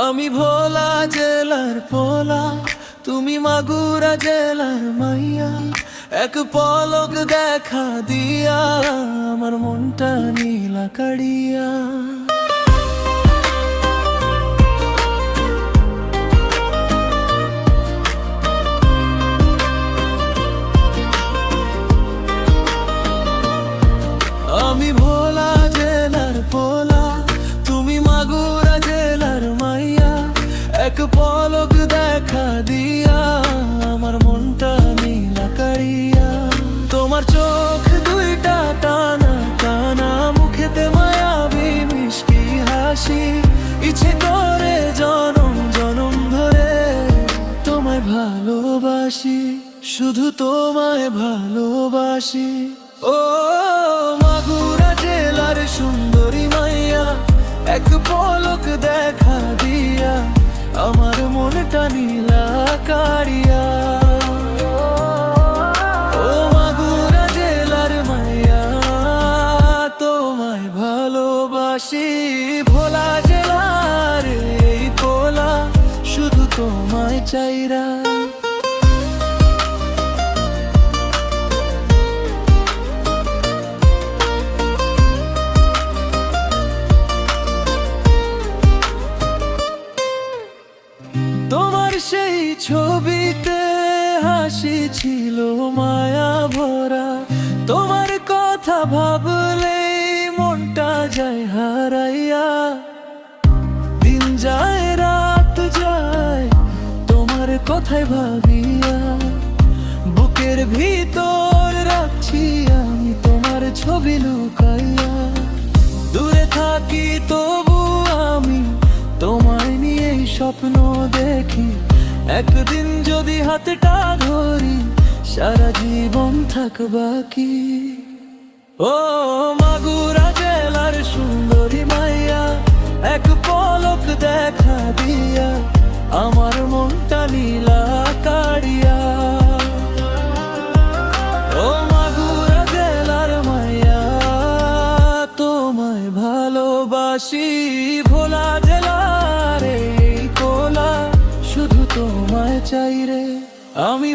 আমি ভোলা জেলার পোলা, তুমি মাগুরা জেলার মাইয়া। এক পলক দেখা দিয়া আমার মনটা নীলা কাড়িয়া। আমি ভোলা জেলার পোলা, তুমি মাগুরা জেলার মাইয়া। এক পলক দেখা দিয়া আমার মনটা নীলা কাড়িয়া। তোমার চোখ দুইটা টানা টানা, মুখেতে মায়াবী মিষ্টি হাসি। ইচ্ছে করে জনম জনম ধরে তোমায় ভালোবাসি, শুধু তোমায় ভালোবাসি। ও মাগুরা জেলার সুন্দরী মাইয়া, এক পলক দেখা দিয়া আমার মনটা নীলা কাড়িয়া। ও মাগুরা জেলার মাইয়া, তোমায় ভালোবাসি। ভোলা জেলার এই পোলা, শুধু তোমায় চাইরা। তোমার সেই ছবিতে হাসি ছিল মায়া ভরা। তোমার কথা ভাবলেই মনটা যায় হারাইয়া। দিন যায় রাত যায় তোমার কথাই ভাবিয়া। বুকের ভিতর রাখছি আমি তোমার ছবি লুকাইয়া। দূরে থাকি তবু আমি তোমায় নিয়েই স্বপ্ন দেখি। একদিন যদি হাতটা ধরি, সারা জীবন থাকবা কি। ও মাগুরা জেলার সুন্দরী মাইয়া, এক পলক দেখা দিয়া আমার মনটা নীলা কাড়িয়া। ও মাগুরা জেলার মাইয়া, তোমায় ভালোবাসি। ভোলা জেলার এই কোলা, শুধু তোমায় চাই রে। আমি